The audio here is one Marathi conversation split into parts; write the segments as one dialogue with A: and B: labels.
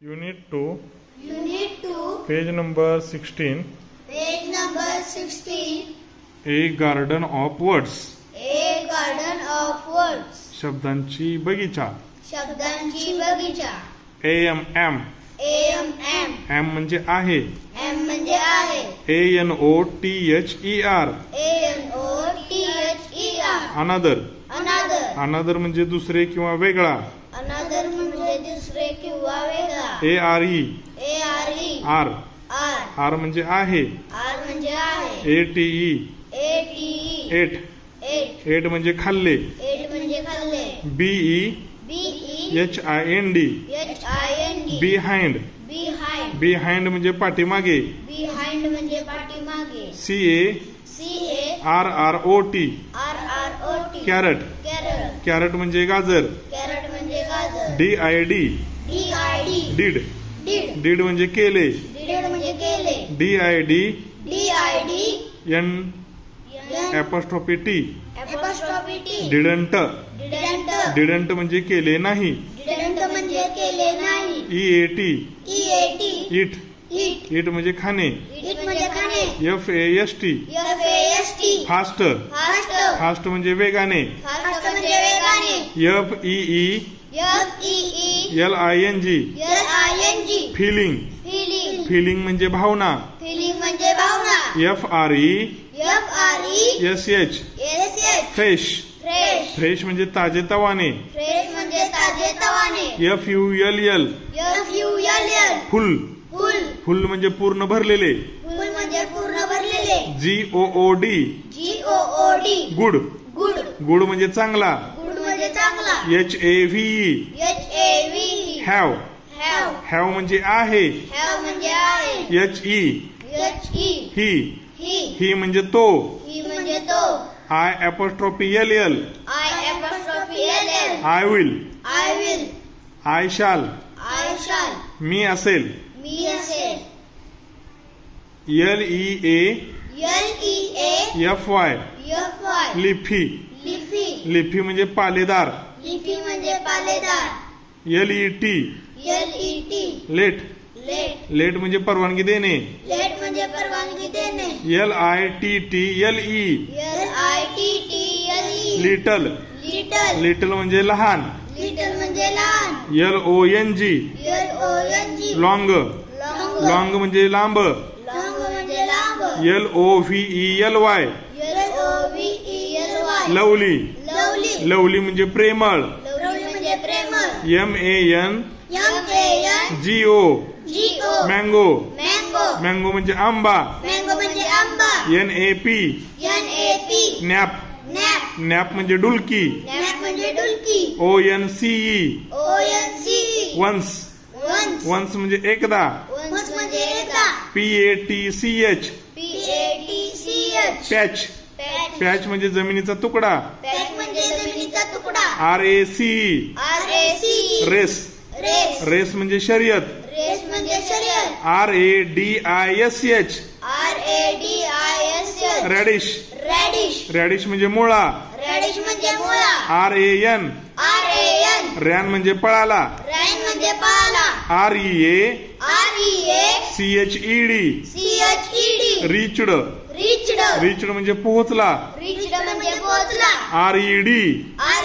A: Unit 2,
B: Unit 2,
A: page number 16.
B: page number 16.
A: A garden of words.
B: A garden of words.
A: शब्दांची बगीचा.
B: शब्दांची बगीचा.
A: AM M.
B: AM M.
A: M म्हणजे आहे.
B: M म्हणजे आहे.
A: ANOTHER.
B: ANOTHER.
A: Another.
B: Another.
A: Another म्हणजे दुसरे किंवा वेगळा.
B: Another म्हणजे दुसरे किंवा वेगळा.
A: ARE.
B: ARE.
A: R.
B: R.
A: R म्हणजे आहे.
B: R म्हणजे आहे.
A: ATE.
B: ATE.
A: 8.
B: 8.
A: 8 म्हणजे खाल्ले.
B: 8 म्हणजे खाल्ले.
A: BE.
B: BEHIND.
A: HIND. Behind.
B: Behind.
A: Behind म्हणजे पाठीमागे.
B: Behind म्हणजे पाठीमागे.
A: CARROT.
B: RROT.
A: Carrot.
B: Carrot.
A: Carrot म्हणजे गाजर.
B: Carrot म्हणजे गाजर.
A: DID.
B: DID.
A: Did.
B: Did.
A: Did म्हणजे केले.
B: Did म्हणजे केले.
A: DID.
B: DID.
A: Apostrophe T.
B: Apostrophe T.
A: Didn't.
B: Didn't.
A: Didn't म्हणजे केले नाही.
B: Didn't म्हणजे केले नाही.
A: EAT.
B: EAT.
A: Eat.
B: Eat.
A: Eat म्हणजे खाणे.
B: Eat म्हणजे खाणे.
A: FAST.
B: FAST.
A: Fast.
B: Fast.
A: Fast म्हणजे वेगाने.
B: Fast म्हणजे वेगाने.
A: FEE.
B: FEE.
A: LING.
B: LING.
A: Feeling.
B: Feeling.
A: Feeling म्हणजे भावना.
B: Feeling म्हणजे भावना.
A: FRE.
B: FRESH.
A: SH. Fresh.
B: Fresh.
A: Fresh म्हणजे ताजे तवाने.
B: Fresh म्हणजे ताजे तवाने.
A: FULL.
B: FULL.
A: फुल.
B: Full.
A: फुल म्हणजे पूर्ण भरलेले.
B: Full म्हणजे पूर्ण भरलेले.
A: GOOD.
B: GOOD.
A: Good.
B: Good.
A: Good म्हणजे चांगला.
B: Good म्हणजे चांगला.
A: HAVE.
B: HAVE.
A: Have.
B: Have.
A: Have म्हणजे आहे.
B: Have म्हणजे आहे.
A: HE.
B: HE.
A: ही.
B: He.
A: ही म्हणजे तो.
B: He म्हणजे तो.
A: ILL.
B: ILL.
A: I will.
B: I will.
A: I shall.
B: I shall.
A: मी असेल.
B: मी असेल.
A: LEAFY.
B: FY.
A: Leafy.
B: Leafy.
A: Leafy म्हणजे पालेदार.
B: Leafy म्हणजे पालेदार.
A: LET.
B: LET.
A: Let.
B: Late.
A: Let म्हणजे परवानगी देणे.
B: Late म्हणजे परवानगी देणे.
A: LITTLE.
B: LITTLE.
A: Little.
B: Little.
A: Little म्हणजे लहान.
B: Little म्हणजे लहान.
A: LONG.
B: LONG.
A: Long.
B: Long.
A: Long म्हणजे लांब.
B: Long म्हणजे लांब.
A: LOVELY.
B: LOVELY.
A: Lovely.
B: Lovely.
A: Lovely म्हणजे प्रेमळ.
B: Lovely म्हणजे प्रेमळ.
A: MANGO.
B: GO.
A: Mango.
B: Mango.
A: Mango म्हणजे आंबा.
B: Mango म्हणजे आंबा.
A: NAP.
B: NAP.
A: Nap.
B: Nap.
A: Nap म्हणजे डुलकी.
B: Nap म्हणजे डुलकी.
A: ONCE.
B: ONCE.
A: Once.
B: Once.
A: Once म्हणजे एकदा.
B: Once म्हणजे एकदा.
A: PATCH.
B: PATCH.
A: Patch.
B: Patch.
A: Patch म्हणजे जमिनीचा तुकडा.
B: Patch म्हणजे जमिनीचा तुकडा.
A: RACE.
B: RACE.
A: Race.
B: Race.
A: Race म्हणजे शर्यत.
B: Race म्हणजे शर्यत.
A: RADISH.
B: RADISH.
A: Radish.
B: Radish.
A: Radish म्हणजे मुळा.
B: Radish म्हणजे मुळा.
A: RAN.
B: RAN.
A: रॅन म्हणजे पळाला.
B: Ran म्हणजे पळाला.
A: REA.
B: REACHED.
A: CHED. Reached.
B: Reached.
A: Reached म्हणजे पोहोचला.
B: Reached म्हणजे पोहोचला.
A: RED.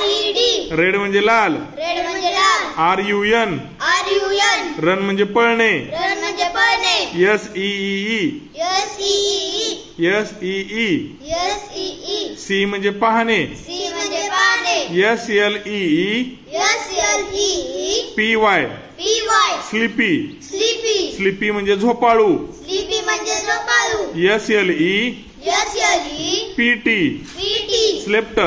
B: RED.
A: रेड म्हणजे लाल.
B: Red म्हणजे लाल.
A: RUN.
B: RUN.
A: रन म्हणजे पळणे.
B: Run म्हणजे पळणे.
A: SEE.
B: SEE.
A: SEE. C म्हणजे पाहणे.
B: C म्हणजे पाहणे.
A: SLEE. PY. स्लिपी. स्लिपी म्हणजे झोपाळू.
B: Sleepy म्हणजे झोपाळू.
A: SLE. PT. Slept.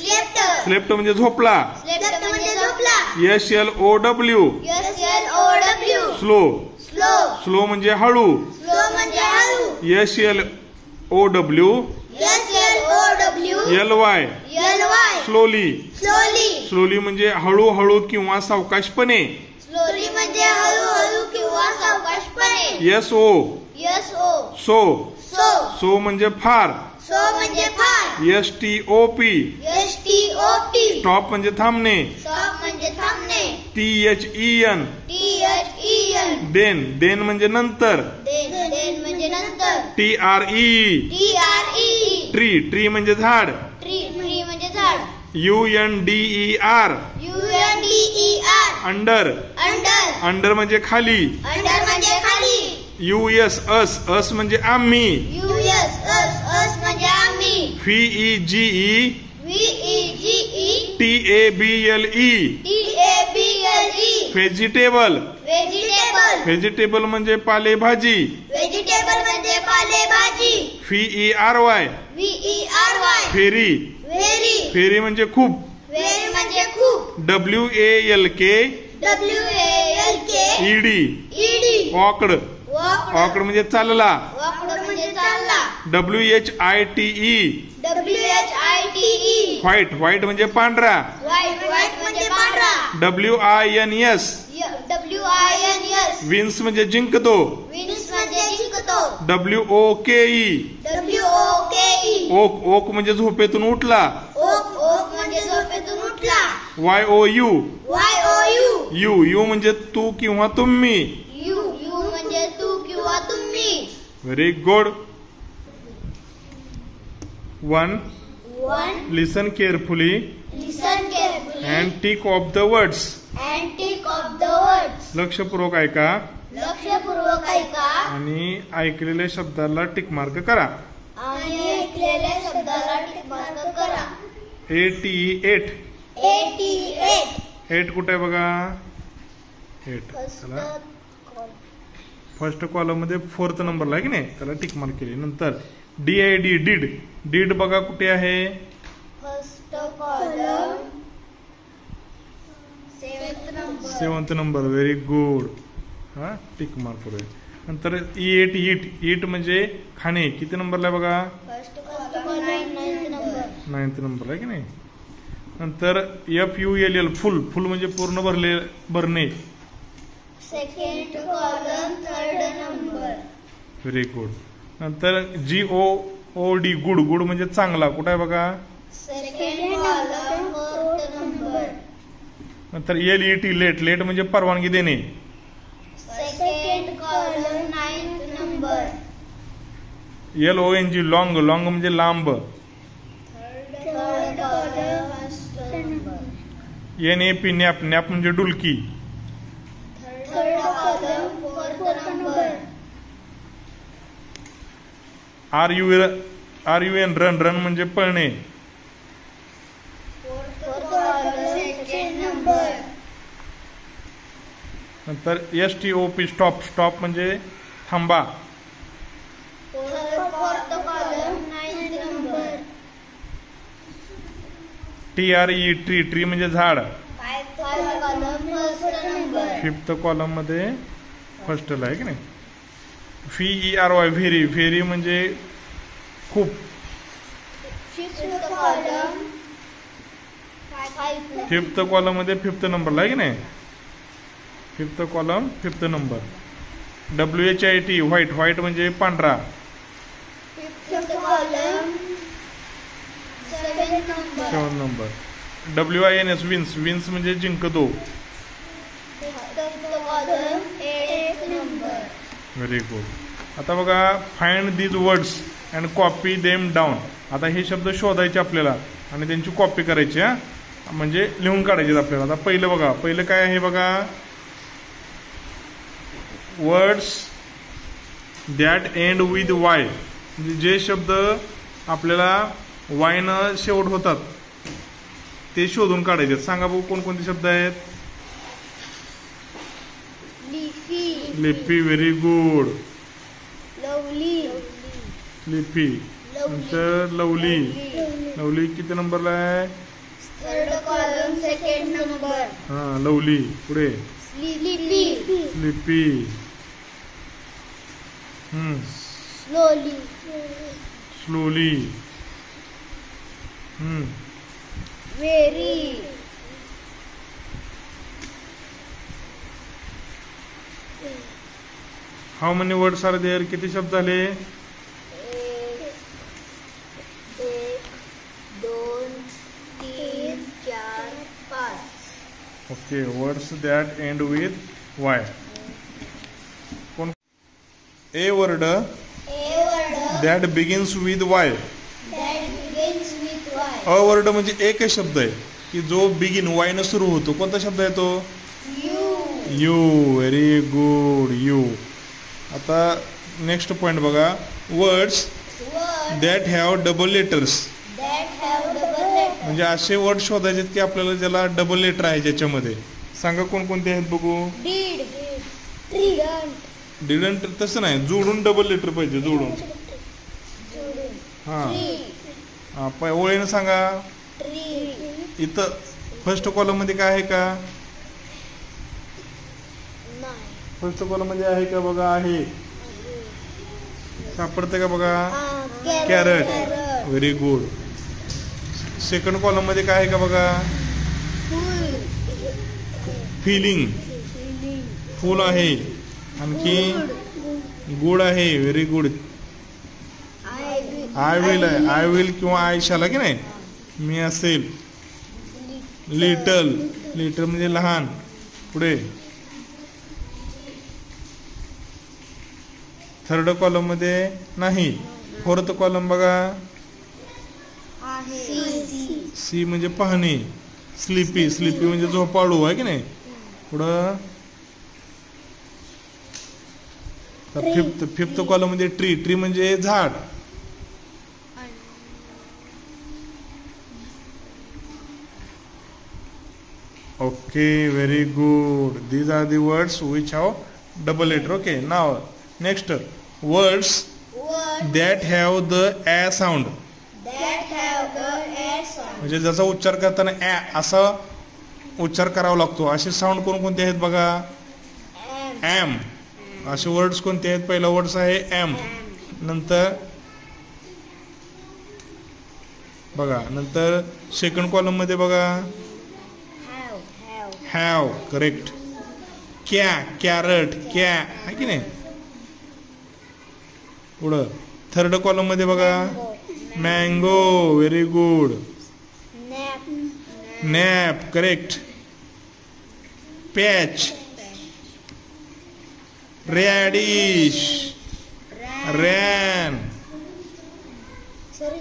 B: Slept.
A: Slept म्हणजे झोपला.
B: Slept म्हणजे झोपला.
A: SLOW. स्लो.
B: Slow.
A: स्लो म्हणजे हळू.
B: Slow म्हणजे हळू.
A: SLOW. LY. Slowly.
B: Slowly.
A: Slowly म्हणजे हळूहळू किंवा सावकाशपणे.
B: Slowly म्हणजे हळूहळू किंवा सावकाशपणे.
A: SO. सो.
B: So.
A: सो म्हणजे फार.
B: So म्हणजे फार.
A: STOP. स्टॉप म्हणजे थांबणे.
B: Stop म्हणजे थांबणे.
A: THEN. देन देन म्हणजे नंतर.
B: देन म्हणजे नंतर.
A: TRE
B: TRE
A: ट्री ट्री म्हणजे झाड.
B: ट्री म्हणजे झाड.
A: UNDER
B: UNDER
A: under
B: under.
A: Under म्हणजे खाली.
B: अंडर म्हणजे खाली.
A: US अस म्हणजे आम्ही.
B: US अस म्हणजे आम्ही.
A: VEGE
B: VEGE
A: TABLE
B: TABLE
A: vegetable.
B: Vegetable.
A: Vegetable म्हणजे पालेभाजी.
B: व्हेजिटेबल म्हणजे पालेभाजी.
A: FERY
B: VERY
A: ferry.
B: Very.
A: Ferry म्हणजे खूप.
B: व्हेरी म्हणजे खूप.
A: WALK
B: WALK
A: ED
B: ED
A: ऑकड.
B: वॉकड.
A: ऑकड म्हणजे चालला.
B: वॉकड म्हणजे चालला.
A: WHITE
B: WHITE
A: व्हाईट व्हाईट म्हणजे पांढरा.
B: व्हाईट म्हणजे पांढरा.
A: WINS
B: WINS
A: विन्स म्हणजे जिंकतो.
B: विन्स म्हणजे जिंकतो.
A: WOKE
B: WOKE
A: ओक ओक म्हणजे झोपेतून उठला.
B: ओक म्हणजे झोपेतून उठला.
A: YOU
B: YOU
A: यू म्हणजे तू किंवा तुम्ही.
B: यू म्हणजे तू किंवा तुम्ही.
A: Very good. 1 listen carefully
B: listen carefully
A: and tick of the words.
B: And tick of the words.
A: लक्षपूर्वक ऐका
B: लक्षपूर्वक ऐका
A: आणि ऐकलेल्या शब्दाला टिक मार्क करा.
B: आणि ऐकलेल्या शब्दाला टिक मार्क करा.
A: 88
B: 88
A: 8 कुठे आहे बघा. 8 चला फर्स्ट कॉलम मध्ये 4th नंबरला आहे की नाही, त्याला टिक मार्क केली. नंतर DID डीड डीड बघा कुठे आहे.
B: First column 7th
A: number. Very good. हा टिक मार्क करूया. नंतर EAT ईट म्हणजे खाणे. किती नंबरला आहे बघा.
B: First column 9th number.
A: 9th नंबरला आहे की नाही. नंतर FULL फुल फुल म्हणजे पूर्ण भरणे.
B: Second column 3rd number.
A: Very good. नंतर GOOD गुड गुड म्हणजे चांगला. कुठे आहे बघा.
B: Second column 4th number.
A: नंतर LET लेट लेट म्हणजे परवानगी देणे.
B: Second column 9th number.
A: LONG long long म्हणजे लांब.
B: Third column 1st number.
A: NAP nap nap म्हणजे डुलकी.
B: Third column 4th number.
A: RUN run run म्हणजे पळणे.
B: Fourth column 2nd number.
A: नंतर STOP स्टॉप स्टॉप म्हणजे थांबा.
B: Fourth column 9th number.
A: TRE tree tree म्हणजे झाड.
B: 5th column 1st number.
A: 5th column मध्ये फर्स्टला आहे की नाही. VERY व्हेरी व्हेरी म्हणजे खूप.
B: 5th कॉलम
A: 5th कॉलम मध्ये 5th नंबरला आहे की नाही. 5th column 5th number. WHIT white white म्हणजे पांढरा.
B: 5th column 7th number.
A: 7th number. WINS wins wins म्हणजे जिंकतो.
B: 5th column 8th number.
A: Very good. आता बघा find these words and copy them down. आता हे शब्द शोधायचे आपल्याला आणि त्यांची कॉपी करायची. हा म्हणजे लिहून काढायचे आपल्याला. आता पहिलं बघा. पहिलं काय आहे बघा. Words that end with Y म्हणजे जे शब्द आपल्याला वायनं शेवट होतात ते शोधून काढायचे. सांगा बघू कोणकोणते शब्द आहेत. लिपी व्हेरी गुड.
B: लवली
A: लिपी. नंतर लवली. लवली किती नंबरला आहे.
B: Third column 2nd number.
A: हा लवली. पुढे
B: लिपी
A: लिपी.
B: Slowly
A: slowly.
B: Very
A: how many words are there. किती शब्द झाले.
B: 1 2 3 4 5.
A: Okay. Words that end with Y. A word
B: A word
A: that begins with Y.
B: that begins with Y.
A: A word म्हणजे एकच शब्द आहे की जो बिगिन वाय न सुरू होतो. कोणता शब्द आहे तो?
B: U.
A: You. Very good, you. आता नेक्स्ट पॉइंट बघा. Words
B: Word
A: that have double letters.
B: that have double letter.
A: म्हणजे असे वर्ड शोधायचे की आपल्याला ज्याला डबल लेटर आहे ज्याच्यामध्ये. सांगा कोणकोणते आहेत बघू.
B: Did. Didn't.
A: डिडंट तसं नाही, जोडून डबल लेटर पाहिजे, जोडून. हां
B: Tree.
A: ओळीनं सांगा.
B: Tree.
A: इथं फर्स्ट कॉलम मध्ये काय आहे का?
B: नाही.
A: फर्स्ट कॉलम मध्ये आहे का बघा? आहे. सापडते का बघा? Carrot. Very good. Second column मध्ये काय आहे का बघा?
B: Full.
A: फिलिंग. फुल आहे. आणखी गुड आहे. Very good.
B: I will.
A: I will आहे. आय विल किंवा आय शाला की नाही, मी असेल. लिटल. लिटल म्हणजे लहान. पुढे थर्ड कॉलम मध्ये नाही. फोर्थ कॉलम बघा.
B: आहे.
A: सी म्हणजे पाहणे. स्लीपी. स्लीपी म्हणजे झोपाळू आहे की नाही. पुढं फिफ्थ कॉलम मध्ये ट्री. ट्री म्हणजे झाड. Okay, very good. These are the words which have double letter. Okay, now next. Words
B: Word
A: that have the a sound.
B: that have the A sound.
A: म्हणजे ज्याचा उच्चार करताना ॲ असा उच्चार करावा लागतो. असे साऊंड कोणते आहेत बघा?
B: M.
A: एम. असे वर्ड्स कोणते आहेत? पहिला वर्ड्स आहे एम. नंतर बघा, नंतर सेकंड कॉलम मध्ये बघा
B: Have.
A: हॅव. करेक्ट. क्या. कॅरट. क्या आहे की नाही. पुढं थर्ड कॉलम मध्ये बघा. Mango. Very good.
B: Nap.
A: Nap. Correct. Patch. Radish. Ran.
B: Sorry,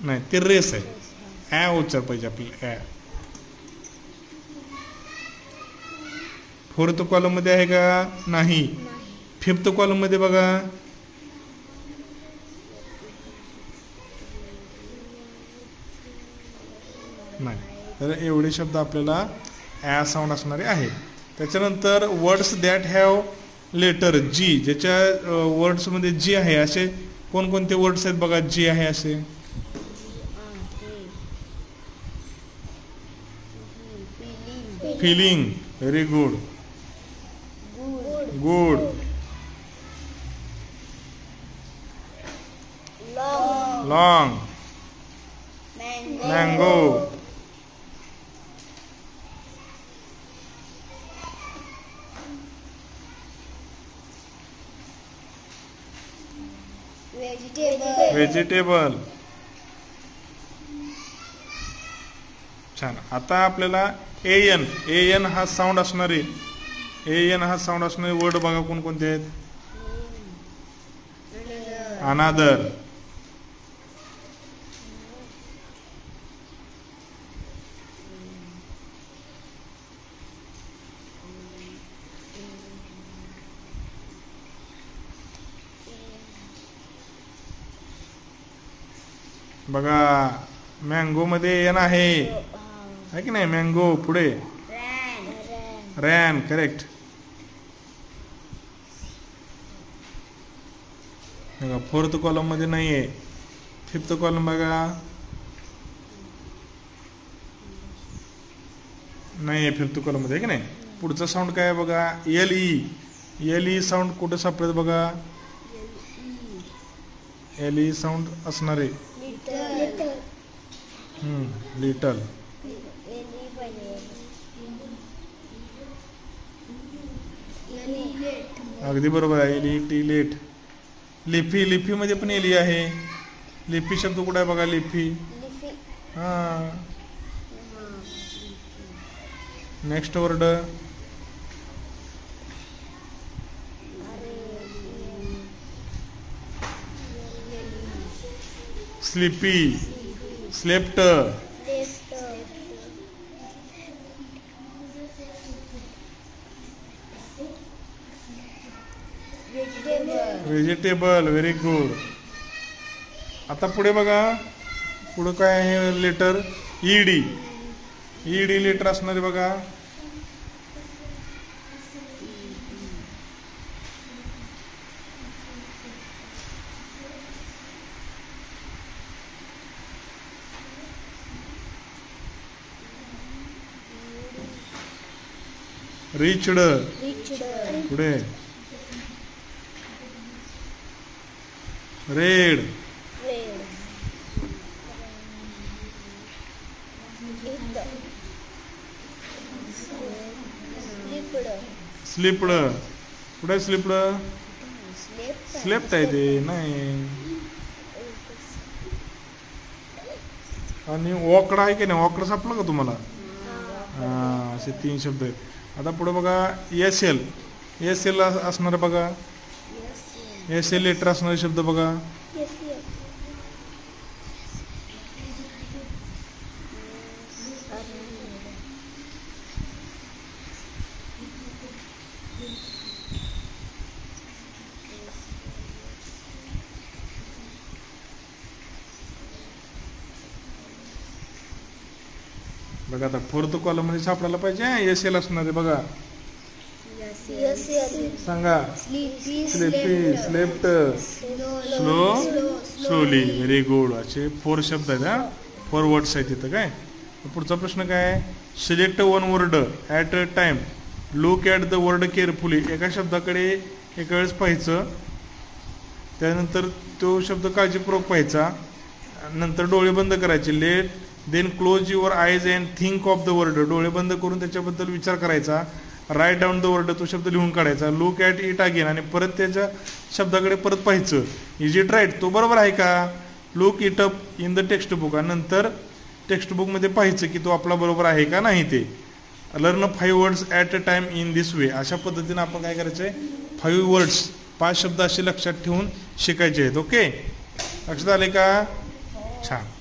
A: नाही, ते रेस आहे. ॲ उच्चार पाहिजे आपल्याला. ॲ. फोर्थ कॉलम मध्ये आहे का? नाही. फिफ्थ कॉलम मध्ये बघा. नाही. तर एवढे शब्द आपल्याला ॲ साऊंड असणारे आहे. त्याच्यानंतर वर्ड्स दॅट हॅव लेटर जी. ज्याच्या वर्ड्स मध्ये जी आहे असे कोणकोणते वर्ड्स आहेत बघा? जी आहे असे. Feeling. Very good. Good.
B: Long.
A: Long.
B: Mango.
A: Mango.
B: Vegetable.
A: Vegetable. छान. आता आपल्याला एन. एन हा साऊंड असणारे वर्ड बघा कोणकोणते आहेत? अनादर. बघा, मँगो मध्ये एन आहे की नाही. मँगो. पुढे
B: Ran.
A: रॅन. करेक्ट. बघा, फोर्थ कॉलम मध्ये नाही आहे. फिफ्थ कॉलम बघा. नाही आहे फिफ्थ कॉलम मध्ये, की नाही. पुढचा साऊंड काय आहे बघा? L E. L E sound कुठे सापडेल बघा? एल ई साऊंड असणारे.
B: Little.
A: लिटल. अगदी बरोबर आहे. एली. टी. लेट. लिफी. लिफी मध्ये पण एली आहे. लिफी शब्द कुठे आहे बघा? लिफी. हा. Next word. Sleepy, slept, vegetable. Very good. आता पुढे बघा, पुढे काय आहे लेटर ईडी. ईडी लेटर असणारे बघा, रिचड. पुढे रेड, स्लिपड. पुढे स्लिपड, स्लेप्ट आहे ते नाही. आणि वॉकड आहे की नाही, वॉकड सापडलं का तुम्हाला? हा, असे 3 शब्द आहेत. आता पुढे बघा एस एल. एस एल असणार बघा, एस एल लेटर असणारे शब्द बघा, बघा. आता 4th कॉलम मध्ये सापडायला पाहिजे एस एल असणारे बघा, सांगा. Sleepy, slept, slow, slowly. Very good. असे 4 शब्द आहेत. हा, 4 वर्ड्स आहेत तिथं. काय पुढचा प्रश्न काय? Select 1 word at a time. Look at the word carefully. एका शब्दाकडे एका वेळेस पाहायचं, त्यानंतर तो शब्द काळजीपूर्वक पाहायचा, नंतर डोळे बंद करायचे. Let then close your eyes and think of the word. डोळे बंद करून त्याच्याबद्दल विचार करायचा. Write down the word. तो शब्द लिहून काढायचा. Look at it again. आणि परत त्याच्या शब्दाकडे परत पाहायचं. इज इट राईट, तो बरोबर आहे का? Look it up in the text book. आणि नंतर टेक्स्टबुकमध्ये पाहायचं की तो आपला बरोबर आहे का नाही ते. Learn 5 words at a time in this way. अशा पद्धतीने आपण काय करायचं आहे, 5 वर्ड्स 5 शब्द असे लक्षात ठेवून शिकायचे आहेत. ओके, लक्षात आले का? छान.